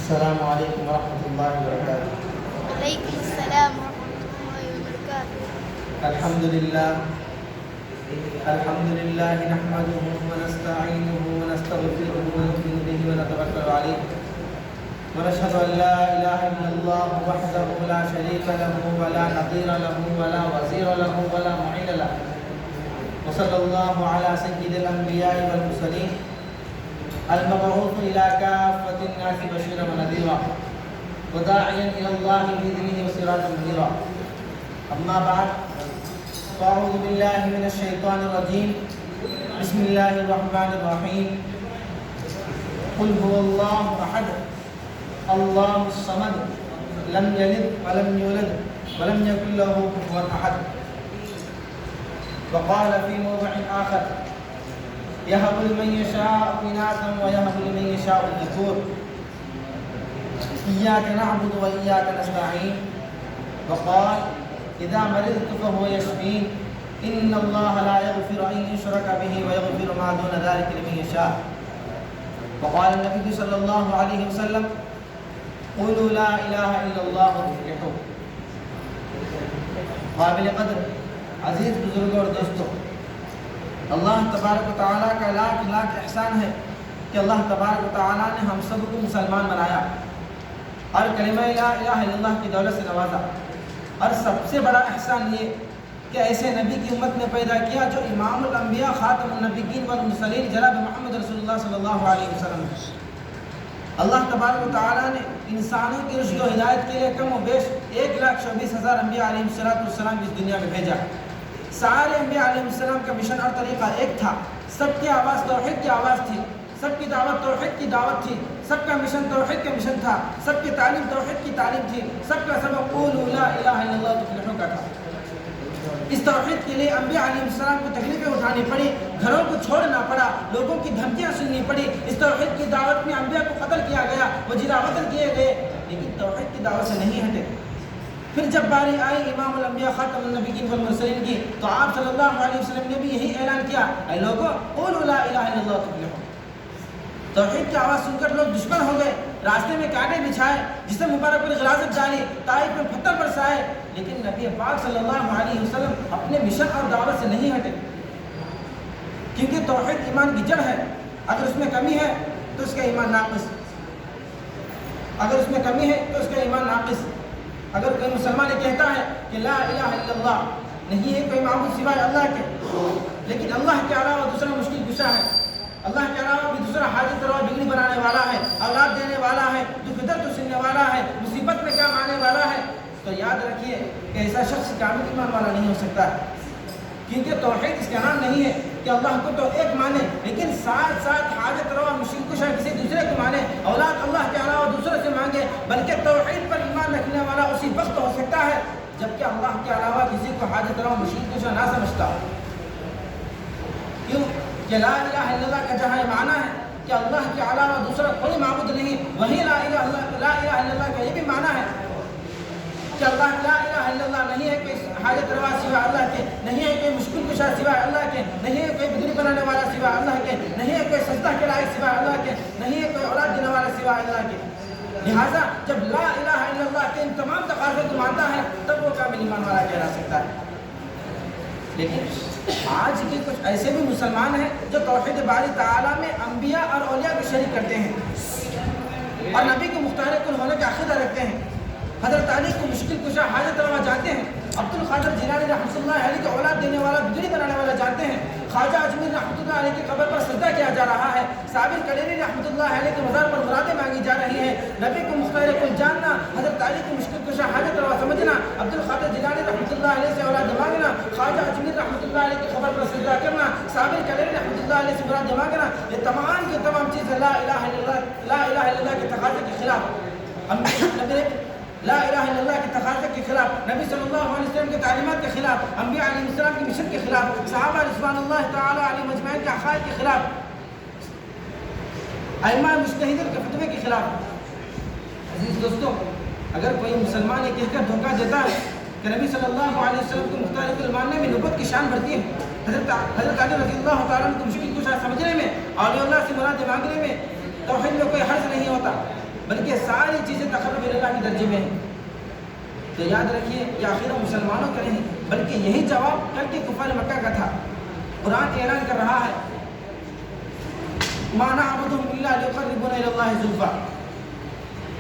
السلام علیکم ورحمۃ اللہ وبرکاتہ۔ وعلیکم السلام ورحمۃ اللہ وبرکاتہ۔ الحمد للہ نحمده ونستعینه ونستغفره ونؤمن به ونتوکل علیہ ونشهد ان لا الہ الا اللہ وحدہ لا شریک له ولا نظیر له ولا وزیر له ولا معین له وصلی اللہ علی سید الانبیاء والمرسلین المبعوث الى کافۃ الناس بشیرا ونذیرا وداعیا الی اللہ باذنہ وسراجا منیرا، اما بعد فاعوذ باللہ من الشیطان الرجیم، بسم اللہ الرحمن الرحیم، قل هو اللہ احد اللہ الصمد لم یلد ولم یولد ولم یکن له کفوا احد۔ وقال في موضع آخر يهب لمن يشاء إناثا ويهب لمن يشاء الذكور إياك نعبد وإياك نستعين۔ وقال إذا مرضت فهو يشفين إن الله لا يغفر أن يشرك به ويغفر ما دون ذلك لمن يشاء۔ وقال النبي صلى الله عليه وسلم قولوا لا إله إلا الله تفلحوا۔ قابل قدر عزیز بزرگوں اور دوستوں، اللہ تبارک و تعالیٰ کا لاکھ لاکھ احسان ہے کہ اللہ تبارک و تعالیٰ نے ہم سب کو مسلمان بنایا اور کلمہ لا الہ الا اللہ کی دولت سے نوازا، اور سب سے بڑا احسان یہ کہ ایسے نبی کی امت میں پیدا کیا جو امام الانبیاء خاتم النبیین والمرسلین جناب محمد رسول اللہ صلی اللہ علیہ وسلم ہے۔ اللہ تبارک و تعالیٰ نے انسانوں کی رشد و ہدایت کے لیے کم و بیش 1,24,000 انبیاء علیہ السلام اس دنیا میں بھیجا۔ سارے انبیاء علیہ السلام کا مشن اور طریقہ ایک تھا، سب کی آواز توحید کی آواز تھی، سب کی دعوت توحید کی دعوت تھی، سب کا مشن توحید کا مشن تھا، سب کی تعلیم توحید کی تعلیم تھی، سب کا سبب قولوا لا الہ الا اللہ تفلحوا کا تھا۔ اس توحید کے لیے انبیاء علیہ السلام کو تکلیفیں اٹھانی پڑی، گھروں کو چھوڑنا پڑا، لوگوں کی دھمکیاں سننی پڑی، اس توحید کی دعوت میں انبیاء کو قتل کیا گیا، وہ جلا وطن کیے گئے، لیکن توحید کی دعوت سے نہیں ہٹے۔ پھر جب باری آئی امام الانبیاء خاتم النبیین والمرسلین کی، تو آپ صلی اللہ علیہ وسلم نے بھی یہی اعلان کیا، اے لوگو قولوا لا الہ الا اللہ تفلحوا۔ توحید کی آواز سن کر لوگ دشمن ہو گئے، راستے میں کانٹے بچھائے، جسم مبارک پر غلاظت ڈالی، طائف میں پتھر برسائے، لیکن نبی پاک صلی اللہ علیہ وسلم اپنے مشن اور دعوت سے نہیں ہٹے، کیونکہ توحید ایمان کی جڑ ہے، اگر اس میں کمی ہے تو اس کا ایمان ناقص، اگر اس میں کمی ہے تو اس کا ایمان ناقص۔ اگر کوئی مسلمان یہ کہتا ہے کہ لا الہ الا اللہ، نہیں ہے کوئی معبود سوائے اللہ کے، لیکن اللہ کے علاوہ دوسرا مشکل کشا ہے، اللہ کے علاوہ بھی دوسرا حاجت روا بگڑی بنانے والا ہے، اولاد دینے والا ہے، دکھ درد سننے والا ہے، مصیبت میں کام آنے والا ہے، تو یاد رکھیے کہ ایسا شخص کامل ایمان والا نہیں ہو سکتا ہے، کیونکہ توحید اس کا نام نہیں ہے کہ اللہ کو تو ایک مانے، لیکن ساتھ ساتھ حاجت روا مشکل کشا کسی دوسرے کو مانے، اولاد اللہ کے علاوہ دوسرے سے مانگے، بلکہ توحید پر ایمان رکھنے والا اسی وقت ہو سکتا ہے جبکہ اللہ کے علاوہ کسی کو حاجت روا مشکل کشا نہ سمجھتا ہو۔ کیوں کہ لا الہ الا اللہ کا جہاں یہ معنی ہے کہ اللہ کے علاوہ دوسرا کوئی معبود نہیں، وہی لا الہ الا اللہ کا یہ بھی معنی ہے کہ اللہ لا الہ الا اللہ نہیں ہے کوئی حاجت روا سوائے اللہ کے، نہیں ہے کوئی مشکل کشا سوائے اللہ کے، نہیں ہے کوئی بگڑی بنانے والا سوائے اللہ کے، نہیں ہے کوئی سجدہ کے لائق سوائے اللہ کے، نہیں ہے کوئی اولاد دینے والا سوائے اللہ کے۔ لہٰذا جب لا الہ الا اللہ کے ان تمام تقاضوں کو مانتا ہے تب وہ کامل ایمان والا کہلا سکتا ہے۔ لیکن آج کے کچھ ایسے بھی مسلمان ہیں جو توحید باری تعالیٰ میں انبیاء اور اولیاء کو شریک کرتے ہیں اور نبی کو مختار کل ہونے کا عقیدہ رکھتے ہیں، حضرت علی کو مشکل کشا حاجت روا جانتے ہیں، عبد القادر جیلانی رحمۃ اللہ علیہ کو اولاد دینے والا بگڑی بنانے والا جانتے ہیں، خواجہ اجمیر رحمۃ اللہ علیہ کی قبر پر سجدہ کیا جا رہا ہے، صابر کلیری رحمۃ اللہ علیہ کے مزار پر مرادیں مانگی جا رہی ہیں، نبی کو مختار کل جاننا، حضرت علی کو مشکل کشا حاجت روا سمجھنا، عبد القادر جیلانی رحمۃ اللہ علیہ سے اولاد مانگنا، خواجہ اجمیر رحمۃ اللہ علیہ کی قبر پر سجدہ کرنا، صابر کلیری رحمۃ اللہ علیہ سے مراد مانگنا، یہ تمام کی تمام چیزیں لا الہ الا اللہ کے تقاضے کے خلاف، لا الہ الا اللہ کے تقاضے کے خلاف، نبی صلی اللہ علیہ وسلم کے تعلیمات کے خلاف، انبیاء علیہ السلام کے مشن کے خلاف، صحابہ رضوان اللہ تعالی علیہم اجمعین کے عقائد کے خلاف، ائمہ مجتہدین کے فتوے کے خلاف۔ عزیز دوستو، اگر کوئی مسلمان یہ کہہ کر دھوکہ دیتا ہے کہ نبی صلی اللہ علیہ وسلم کو مختار کل ماننے میں نبوت کی شان بڑھتی ہے، حضرت علی رضی اللہ تعالیٰ کو مشکل کشا سمجھنے میں، اولیاء اللہ سے مراد مانگنے میں توحید میں کوئی حرج نہیں ہوتا، بلکہ ساری چیزیں تقرب اللہ کے درجے میں ہیں. تو یاد رکھیے یہ آخر مسلمانوں کا نہیں بلکہ یہی جواب کل کے کفار مکہ کا تھا. قرآن اعلان کر رہا ہے مَا نَعْبُدُهُمْ إِلَّا لِيُقَرِّبُونَا إِلَى اللَّهِ زُلْفَىٰ.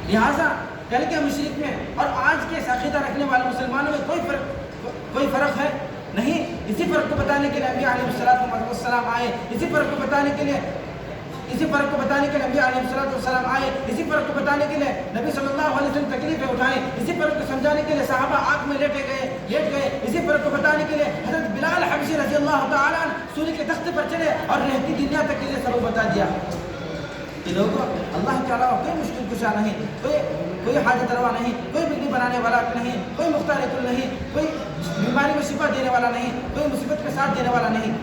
لہٰذا کل کے مشرک میں اور آج کے عقیدہ رکھنے والے مسلمانوں میں کوئی فرق ہے نہیں. اسی فرق کو بتانے کے لیے انبیاء علیہ السلام آئے. اسی فرق کو بتانے کے لیے انبیاء علیہ السلام آئے. اسی فرق کو بتانے کے لیے نبی صلی اللہ علیہ وسلم تکلیفیں اٹھائیں. اسی فرق کو سمجھانے کے لیے صحابہ آگ میں لیٹ گئے. اسی فرق کو بتانے کے لیے حضرت بلال حبشی رضی اللہ تعالیٰ عنہ سولی کے تخت پر چڑھے اور رہتی دنیا تک کے لیے سبب بتا دیا کہ لوگوں اللہ کے علاوہ کوئی مشکل کشا نہیں, کوئی حاجت روا نہیں, کوئی بگڑی بنانے والا نہیں, کوئی مختار کل نہیں, کوئی بیماری میں شفا دینے والا نہیں, کوئی مصیبت میں ساتھ دینے والا نہیں.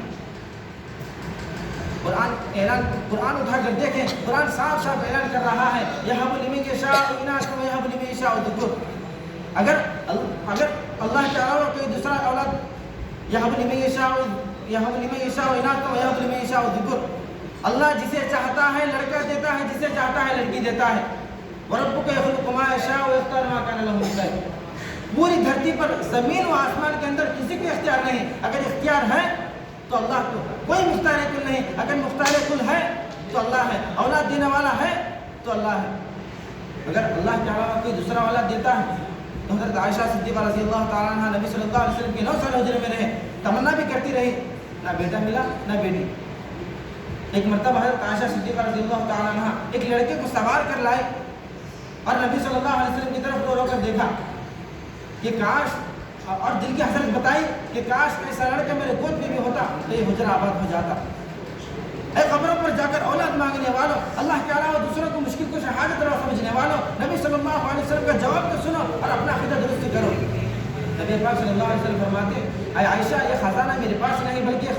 قرآن اٹھا کر دیکھیں, قرآن صاف اعلان کر رہا ہے یَهَبُ لِمَن یَشَاءُ إِنَاثًا وَيَهَبُ لِمَن یَشَاءُ الذُّکُورَ. اگر اللہ کے علاوہ کوئی دوسرا اولاد یَهَبُ لِمَن یَشَاءُ إِنَاثًا وَيَهَبُ لِمَن یَشَاءُ الذُّکُورَ. اللہ جسے چاہتا ہے لڑکا دیتا ہے, جسے چاہتا ہے لڑکی دیتا ہے. وَرَبُّكَ يَخْلُقُ مَا يَشَاءُ وَيَخْتَارُ مَا كَانَ لَهُمُ الْخِيَارُ. پوری دھرتی پر زمین و آسمان کے اندر کسی کو اختیار نہیں. اگر اختیار ہے تو اللہ کو, کوئی مختار کل نہیں. اگر مختار کل ہے تو اللہ ہے, اولاد دینے والا ہے تو اللہ ہے. اگر اللہ کے علاوہ کوئی دوسرا اولاد دیتا ہے تو حضرت عائشہ صدیقہ رضی اللہ تعالیٰ عنہ نبی صلی اللہ علیہ وسلم کے 9 سال حجرے میں رہے, تمنا بھی کرتی رہی, نہ بیٹا ملا نہ بیٹی. ایک مرتبہ حضرت عائشہ صدیقہ رضی اللہ تعالیٰ عنہ ایک لڑکے کو سوار کر لائے اور نبی صلی اللہ علیہ وسلم کی طرف رو کر دیکھا کہ کاش, اور دل کی حسرت بتائی کہ کاش ایسا لڑکا میرے گود میں بھی ہوتا تو یہ حجرہ آباد ہو جاتا. اے قبروں پر جا کر اولاد مانگنے والوں, اللہ کے علاوہ دوسروں کو مشکل کو حاجت روا سمجھنے والوں, نبی صلی اللہ علیہ وسلم کا جواب تو سنو اور اپنا عقیدہ درست کرو. نبی پاک صلی اللہ علیہ وسلم فرماتے اے عائشہ یہ خزانہ میرے پاس نہیں بلکہ